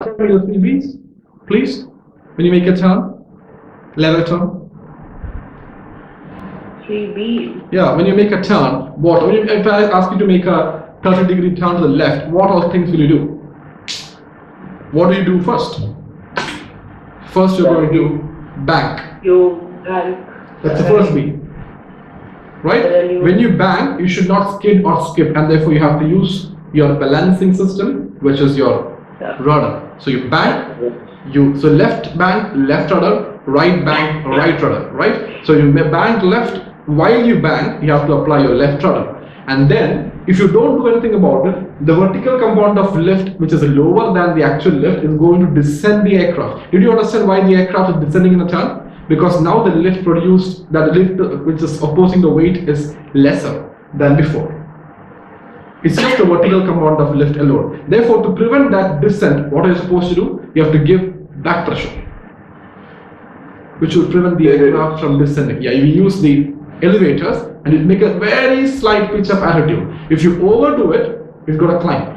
Tell me your three B's, please. When you make a turn, level turn. 3B. Yeah, when you make a turn, what? If I ask you to make a 30-degree turn to the left, what all things will you do? What do you do first? First, you're going to do bank. You bank. That's the first B. Right? When you bank, you should not skid or skip, and therefore you have to use your balancing system, which is your rudder. So you bank, so left bank, left rudder, right bank, right rudder, right? So you may bank left. While you bank, you have to apply your left rudder. And then, if you don't do anything about it, the vertical component of lift, which is lower than the actual lift, is going to descend the aircraft. Did you understand why the aircraft is descending in a turn? Because now the lift produced, that lift which is opposing the weight, is lesser than before. It's just the vertical component of lift alone. Therefore, to prevent that descent, what are you supposed to do? You have to give back pressure, which will prevent the aircraft from descending. Yeah, you use the elevators and you make a very slight pitch up attitude. If you overdo it, it's going to climb.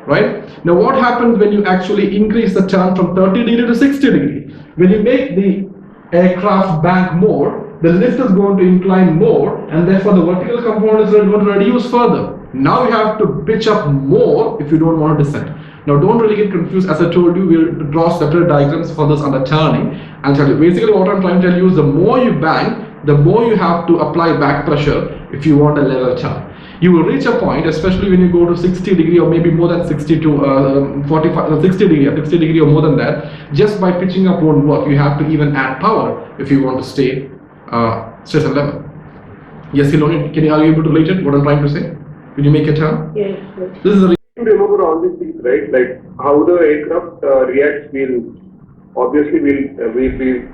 Right? Now what happens when you actually increase the turn from 30 degree to 60 degree? When you make the aircraft bank more, the lift is going to incline more, and therefore the vertical component is going to reduce further. Now you have to pitch up more if you don't want to descend. Now don't really get confused. As I told you, we'll draw separate diagrams for this under turning and tell you. Basically what I'm trying to tell you is the more you bank, the more you have to apply back pressure if you want a level turn. You will reach a point, especially when you go to 60 degree or maybe more than 60 to 45, 60 degree or more than that, just by pitching up won't work. You have to even add power if you want to stay stress and level. Yes, Hiloni, are you able to relate it, what I'm trying to say? When you make a turn? Yes. This is a to remember all these things, right? Like how the aircraft reacts, will obviously will be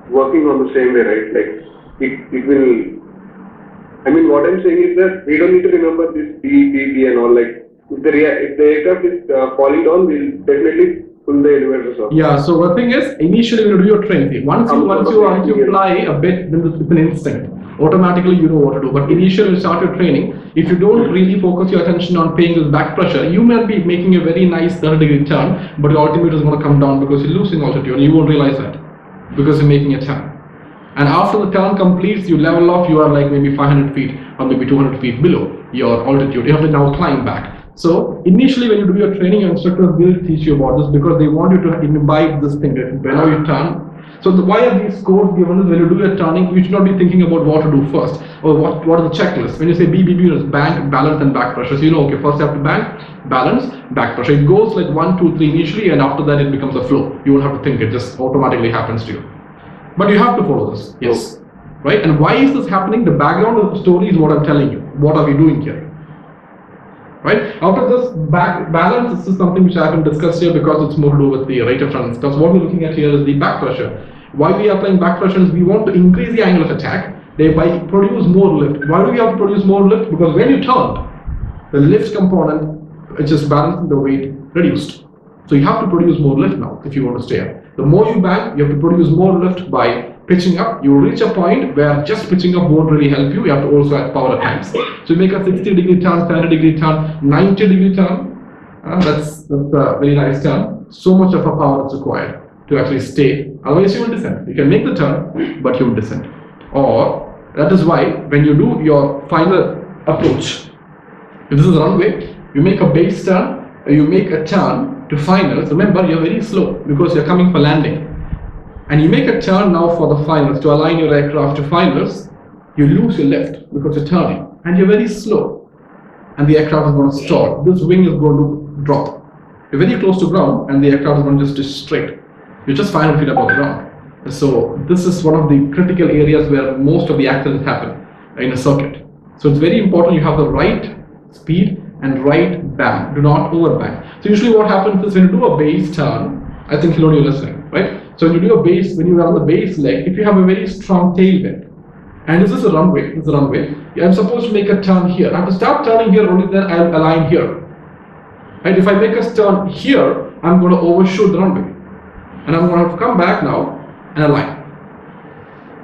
working on the same way, right? Like it will. I mean, what I'm saying is that we don't need to remember this B and all. Like if the aircraft is falling down, we'll definitely pull the elevators off. Yeah. So the thing is, initially when you do your training, once you fly a bit with an instinct, automatically you know what to do. But initially when you start your training, if you don't really focus your attention on paying this back pressure, you may be making a very nice 30-degree turn, but your altimeter is going to come down because you're losing altitude and you won't realize that because you're making a turn. And after the turn completes, you level off, you are like maybe 500 feet or maybe 200 feet below your altitude. You have to now climb back. So initially when you do your training, your instructors will teach you about this because they want you to imbibe this thing whenever you turn. So why are these scores given is when you do your turning, you should not be thinking about what to do first or what is the checklist. When you say BBB, it's bank, balance and back pressure. So you know, okay, first you have to bank, balance, back pressure. It goes like 1, 2, 3 initially, and after that it becomes a flow. You won't have to think, it just automatically happens to you. But you have to follow this, yes. Right? And why is this happening? The background of the story is what I'm telling you. What are we doing here? Right? After this balance, this is something which I haven't discussed here because it's more to do with the rate of turn. Because what we're looking at here is the back pressure. Why we are applying back pressure is we want to increase the angle of attack, thereby produce more lift. Why do we have to produce more lift? Because when you turn, the lift component, which is balancing the weight, reduced. So you have to produce more lift now if you want to stay up. The more you bank, you have to produce more lift by pitching up. You reach a point where just pitching up won't really help you. You have to also add power at times. So you make a 60-degree turn, 70-degree turn, 90-degree turn. That's a very nice turn. So much of a power is required to actually stay. Otherwise you will descend. You can make the turn, but you will descend. Or that is why when you do your final approach, if this is a runway, you make a base turn, you make a turn to finals. Remember, you're very slow because you're coming for landing. And you make a turn now for the finals to align your aircraft to finals. You lose your lift because you're turning and you're very slow. And the aircraft is going to stall. This wing is going to drop. You're very close to ground and the aircraft is going to just straight. You're just 500 feet above the ground. So this is one of the critical areas where most of the accidents happen in a circuit. So it's very important you have the right speed and right bank. Do not overbank. So usually what happens is when you do a base turn, I think you're listening, right? So when you do a base, when you are on the base leg, if you have a very strong tailwind, and this is a runway, I'm supposed to make a turn here. I have to start turning here, only then I'll align here. Right? If I make a turn here, I'm going to overshoot the runway. And I'm going to have to come back now and align.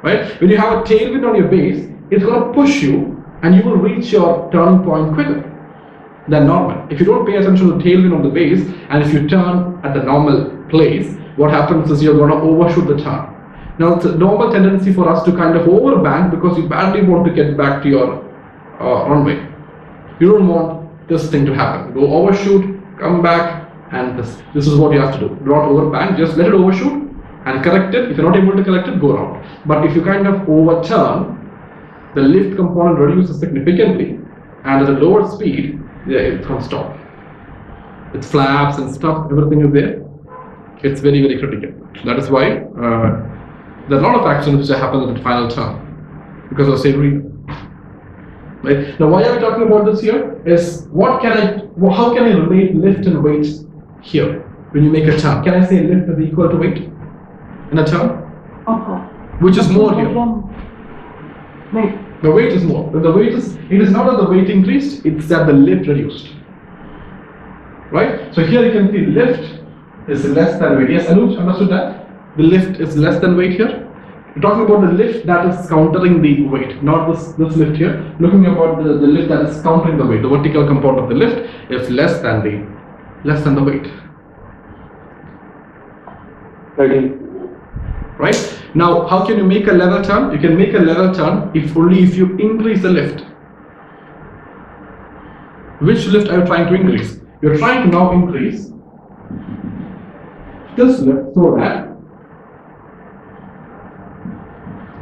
Right? When you have a tailwind on your base, it's going to push you and you will reach your turning point quicker. than normal. If you don't pay attention to the tailwind of the waves, and if you turn at the normal place, what happens is you're going to overshoot the turn. Now, it's a normal tendency for us to kind of overbank because you badly want to get back to your runway. You don't want this thing to happen. Go overshoot, come back, and this is what you have to do. Do not overbank, just let it overshoot and correct it. If you're not able to correct it, go around. But if you kind of overturn, the lift component reduces significantly, and at a lower speed, yeah, it can't stop. With flaps and stuff, everything is there. It's very, very critical. That is why there are a lot of accidents which happen at the final turn because of the same reason. Right? Now, why are we talking about this here? Is how can I relate lift and weight here when you make a turn? Can I say lift is equal to weight in a turn? Which is more here? Wait. The weight is more. The weight is, it is not that the weight increased, it's that the lift reduced. Right? So here you can see lift is less than weight. Yes, Anuj, understood that? The lift is less than weight here. We're talking about the lift that is countering the weight, not this lift here. Looking about the lift that is countering the weight. The vertical component of the lift is less than the weight. Right? Now, how can you make a level turn? You can make a level turn if you increase the lift. Which lift are you trying to increase? You're trying to now increase this lift so that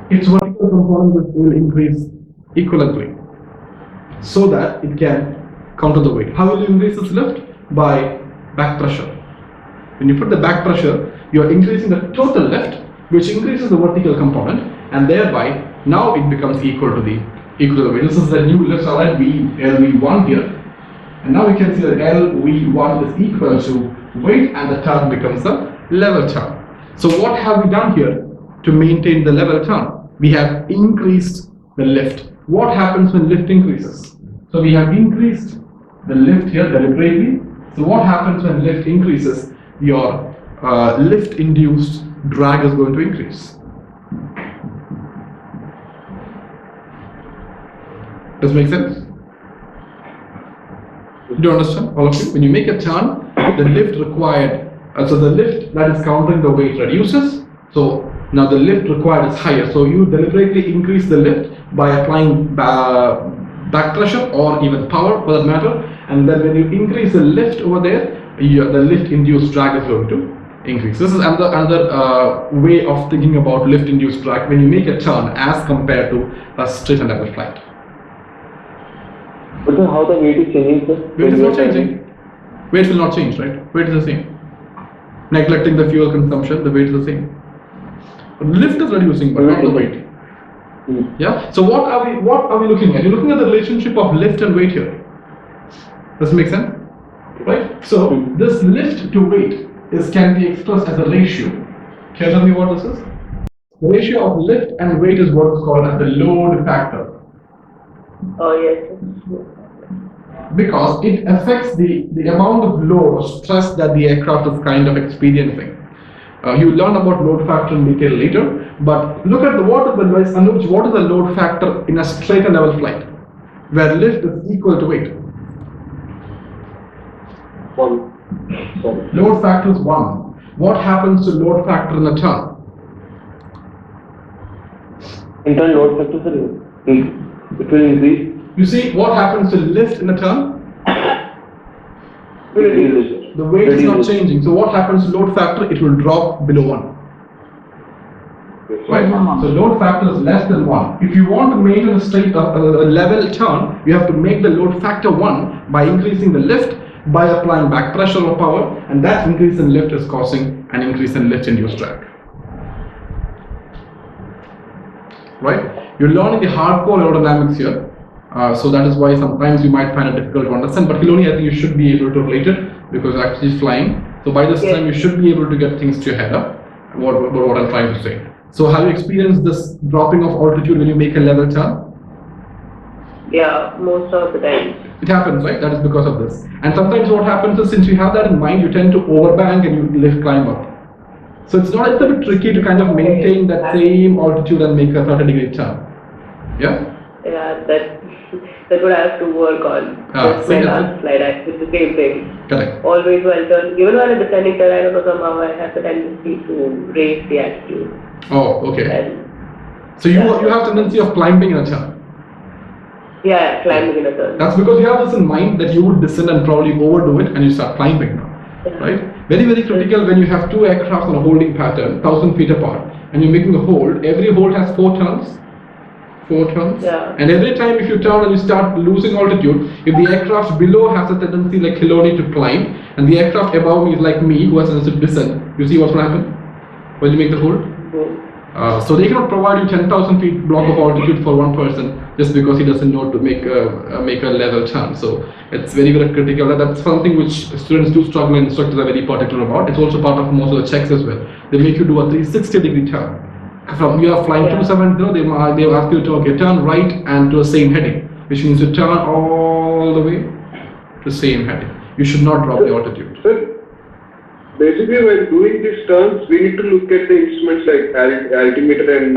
its vertical component will increase equivalently so that it can counter the weight. How will you increase this lift? By back pressure. When you put the back pressure, you are increasing the total lift, which increases the vertical component, and thereby now it becomes equal to the weight. This is the new lift solid LV1 here, and now we can see that LV1 is equal to weight, and the turn becomes a level turn. So what have we done here to maintain the level turn? We have increased the lift. What happens when lift increases? So we have increased the lift here deliberately. So what happens when lift increases? Your lift-induced drag is going to increase. Does it make sense? Do you understand, all of you? When you make a turn, the lift required, so the lift that is countering the weight reduces. So now the lift required is higher. So you deliberately increase the lift by applying back pressure or even power for that matter. And then when you increase the lift over there, the lift-induced drag is going to increase. This is another way of thinking about lift-induced drag when you make a turn as compared to a straight and level flight. But then how the weight is changing, sir? Weight is not changing. Weight will not change, right? Weight is the same. Neglecting the fuel consumption, the weight is the same. Lift is reducing, but not the weight. Yeah. So what are we looking at? You're looking at the relationship of lift and weight here. Does it make sense? Right? So this lift to weight can be expressed as a ratio. Can you tell me what this is? The ratio of lift and weight is what is called as the load factor. Oh, yes. Because it affects the amount of load or stress that the aircraft is kind of experiencing. You learn about load factor in detail later, but look at what is the load factor in a straight and level flight, where lift is equal to weight. 1. Load factor is 1. What happens to load factor in a turn? Internal load factor, sir, it will increase. You see what happens to lift in a turn? The weight is not changing. So what happens to load factor? It will drop below 1. Right? So load factor is less than 1. If you want to maintain a straight level turn, you have to make the load factor 1 by increasing the lift, by applying back pressure or power, and that increase in lift is causing an increase in lift-induced drag. Right? You're learning the hardcore aerodynamics here. So that is why sometimes you might find it difficult to understand, but Kiloni, I think you should be able to relate it because you're actually flying. So by this time you should be able to get things to your head up what I'm trying to say. So have you experienced this dropping of altitude when you make a level turn? Yeah, most of the time. It happens, right? That is because of this. And sometimes what happens is, since you have that in mind, you tend to overbank and you climb up. So it's a bit tricky to kind of maintain that same altitude and make a 30-degree turn. Yeah? Yeah, that That's what I have to work on. That's see, my that's last flight. I did the same thing. Correct. Always while turning, even while descending turn, I don't know somehow I have the tendency to raise the attitude. Oh, okay. And So you have tendency of climbing in a turn. yeah, climbing in a turn. That's because you have this in mind that you would descend and probably overdo it and you start climbing now. Right? Very, very critical when you have two aircraft on a holding pattern, 1,000 feet apart, and you're making a hold. Every hold has 4 turns. 4 turns. Yeah. And every time if you turn and you start losing altitude, if the aircraft below has a tendency like Hiloni to climb, and the aircraft above me is like me who has a tendency to descend, you see what's going to happen when you make the hold? So they cannot provide you 10,000 feet block of altitude for one person just because he doesn't know to make a level turn. So it's very, very critical. That's something which students do struggle and instructors are very particular about. It's also part of most of the checks as well. They make you do a 360-degree turn. From you are flying 270, they ask you to okay, turn right and to the same heading, which means you turn all the way to the same heading. You should not drop the altitude. Sir, basically when doing these turns, we need to look at the instruments like altimeter and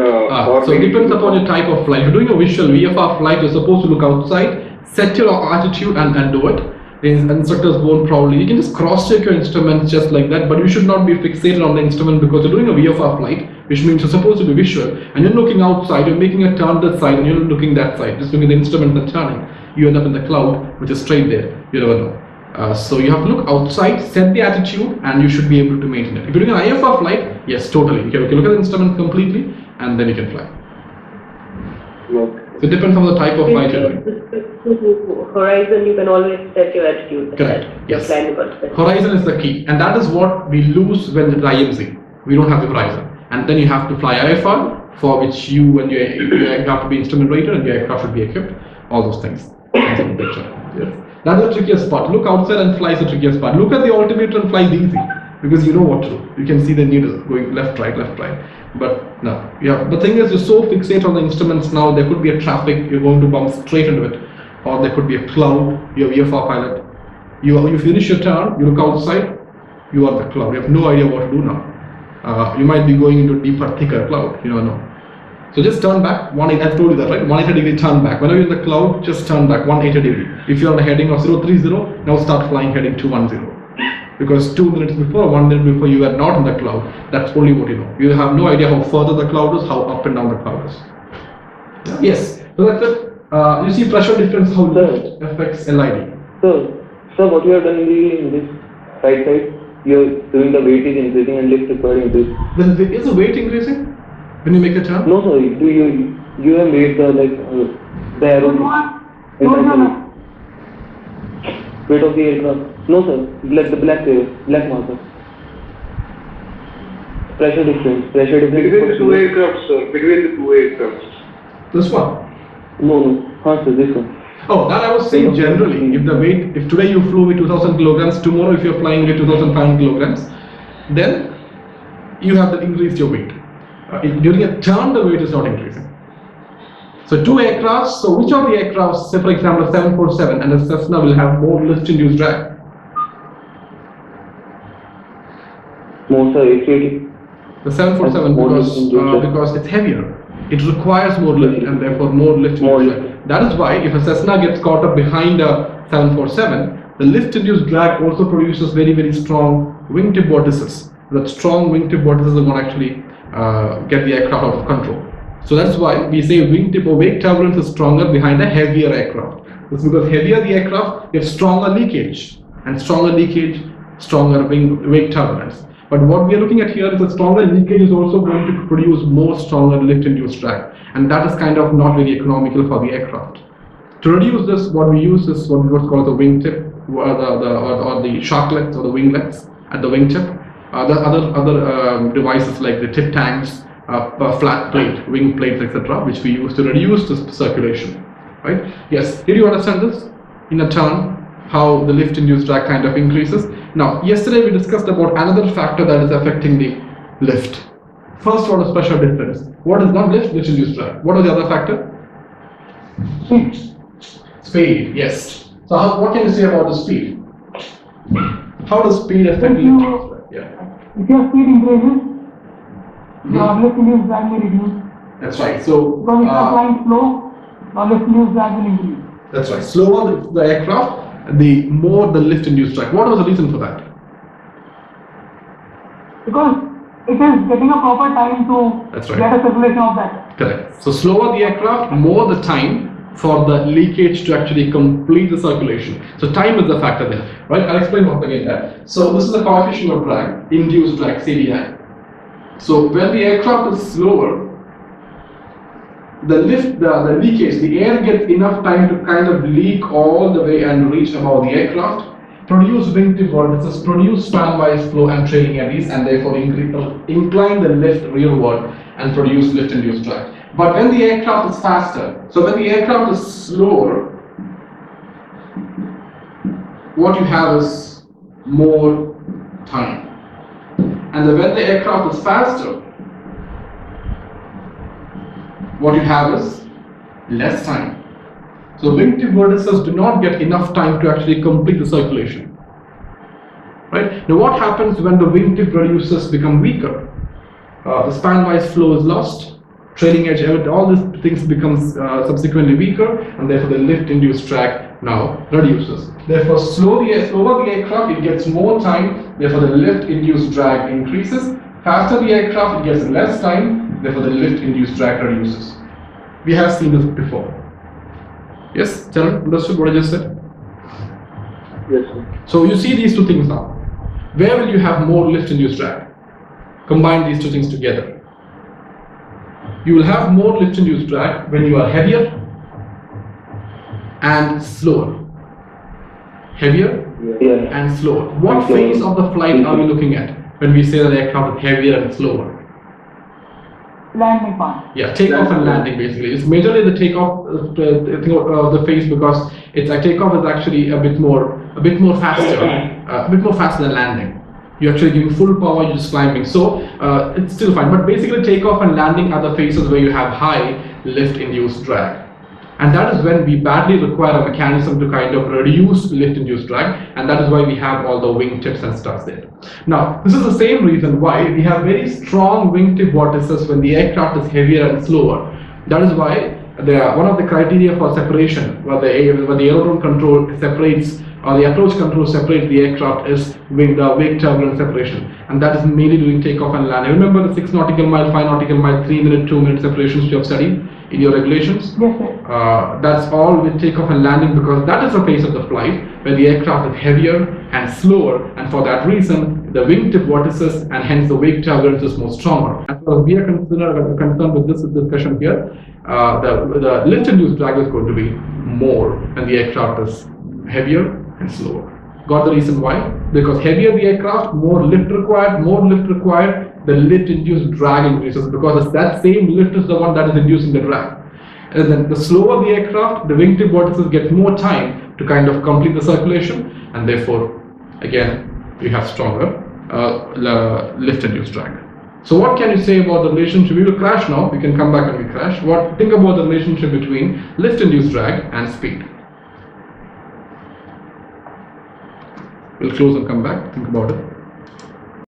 so it depends upon your type of flight. If you're doing a visual VFR flight, you're supposed to look outside, set your altitude and do it. The instructors won't probably, you can just cross-check your instruments just like that, but you should not be fixated on the instrument because you're doing a VFR flight, which means you're supposed to be visual, and you're looking outside, you're making a turn this side, and you're looking that side, just looking at the instrument and turning. You end up in the cloud, which is straight there, you never know. So you have to look outside, set the attitude, and you should be able to maintain it. If you're doing an IFR flight, yes, totally. You can look at the instrument completely, and then you can fly. Okay. So it depends on the type of flight you're doing. Horizon, you can always set your attitude. Correct. Your Yes. flying concept. Horizon is the key, and that is what we lose when it's IMC. We don't have the horizon, and then you have to fly IFR, for which you and your aircraft to be instrument rated, and your aircraft should be equipped. All those things. That's in the picture. Yes. That's the trickiest part. Look outside and fly is the trickiest part. Look at the altimeter and fly is easy because you know what to do. You can see the needle going left, right, left, right. But no, yeah. The thing is, you're so fixated on the instruments now. There could be a traffic. You're going to bump straight into it, or there could be a cloud. You're a VFR pilot. You finish your turn. You look outside. You are the cloud. You have no idea what to do now. You might be going into a deeper, thicker cloud. You don't know. So just turn back. I've told you that, right? 180 degree turn back. Whenever you're in the cloud, just turn back 180 degree. If you're on a heading of 030, now start flying heading 210. Because 2 minutes before, 1 minute before, you are not in the cloud. That's only what you know. You have no idea how further the cloud is, how up and down the cloud is. Yes. So that's it. You see pressure difference, how that affects LID. So what you have done in this right side, you're doing the weight is increasing and lift required increase. Then is the weight increasing when you make a turn? No, sir. You have made the the arrow weight of the aircraft. No, sir. The black marker. Pressure difference. Between the two aircrafts, sir. Between the two aircrafts. This one? No. Sir, this one. Oh, that I was saying generally. If today you flew with 2,000 kilograms, tomorrow if you're flying with 2,500 kilograms, then you have to increase your weight. During a turn, the weight is not increasing. So two aircrafts, so which of the aircrafts, say for example a 747 and a Cessna will have more lift-induced drag? No, sir, it's The 747 because it's heavier. It requires more lift and therefore more lift-induced drag. That is why if a Cessna gets caught up behind a 747, the lift-induced drag also produces very, very strong wingtip vortices. That strong wingtip vortices will actually get the aircraft out of control. So that's why we say wingtip or wake turbulence is stronger behind a heavier aircraft. It's because heavier the aircraft, you have stronger leakage, and stronger leakage, stronger wake turbulence. But what we are looking at here is a stronger leakage is also going to produce more stronger lift-induced drag, and that is kind of not very economical for the aircraft. To reduce this, what we use is what's called the wingtip, or the sharklets or the winglets at the wingtip. The other devices like the tip tanks, flat plate, wing plates, etc., which we use to reduce the circulation. Right? Yes. Did you understand this? In a turn, how the lift-induced drag kind of increases. Now, yesterday we discussed about another factor that is affecting the lift. First one is pressure difference. What is not lift? Lift-induced drag. What is the other factor? Speed. Yes. So, what can you say about the speed? How does speed affect lift? If your speed increases, your lift-induced drag may reduce. That's right. So, because if you are flying slow, your lift-induced drag will increase. That's right. Slower the aircraft, the more the lift-induced drag. What was the reason for that? Because it is getting a proper time to That's right. get a circulation of that. Correct. So slower the aircraft, more the time for the leakage to actually complete the circulation. So time is the factor there, right? I'll explain once again that. So this is the coefficient of drag, induced drag, CDI. So when the aircraft is slower, the leakage, the air gets enough time to kind of leak all the way and reach above the aircraft, produce wingtip vortices, produce span-wise flow and trailing eddies, and therefore incline the lift rearward and produce lift-induced drag. But when the aircraft is faster, so when the aircraft is slower, what you have is more time. And then when the aircraft is faster, what you have is less time. So wingtip vortices do not get enough time to actually complete the circulation. Right? Now what happens when the wingtip reducers become weaker? The span-wise flow is lost, trailing edge, all these things becomes subsequently weaker, and therefore the lift-induced drag now reduces. Therefore, slower the aircraft, it gets more time, therefore the lift-induced drag increases. Faster the aircraft, it gets less time, therefore the lift-induced drag reduces. We have seen this before. Yes, Charan, understood what I just said? Yes, sir. So you see these two things now. Where will you have more lift-induced drag? Combine these two things together. You will have more lift-induced drag when you are heavier and slower. Heavier Yeah. and slower. What And slower. phase of the flight are we looking at when we say that the aircraft is heavier and slower? Landing part. Yeah, takeoff and landing basically. It's majorly the takeoff the phase, because it's a takeoff is actually a bit more faster than landing. You're actually giving full power, you're just climbing. So it's still fine. But basically takeoff and landing are the phases where you have high lift-induced drag. And that is when we badly require a mechanism to kind of reduce lift-induced drag, and that is why we have all the wingtips and stuff there. Now, this is the same reason why we have very strong wingtip vortices when the aircraft is heavier and slower. That is why one of the criteria for separation, where the aerodrome control separates, or the approach control separates the aircraft, is the wake turbulence separation, and that is mainly during takeoff and landing. Remember the 6 nautical mile, 5 nautical mile, 3 minute, 2 minute separations you have studied in your regulations? Yes, sir. That's all with takeoff and landing, because that is the phase of the flight where the aircraft is heavier and slower, and for that reason the wingtip vortices and hence the wake turbulence is more stronger. As far as we are concerned with this discussion here, the lift-induced drag is going to be more when the aircraft is heavier and slower. Got the reason why? Because heavier the aircraft, more lift required, the lift-induced drag increases, because that same lift is the one that is inducing the drag. And then the slower the aircraft, the wingtip vortices get more time to kind of complete the circulation, and therefore again you have stronger lift-induced drag. So what can you say about the relationship? We will crash now, we can come back and we crash. Think about the relationship between lift-induced drag and speed. We'll close and come back, think about it.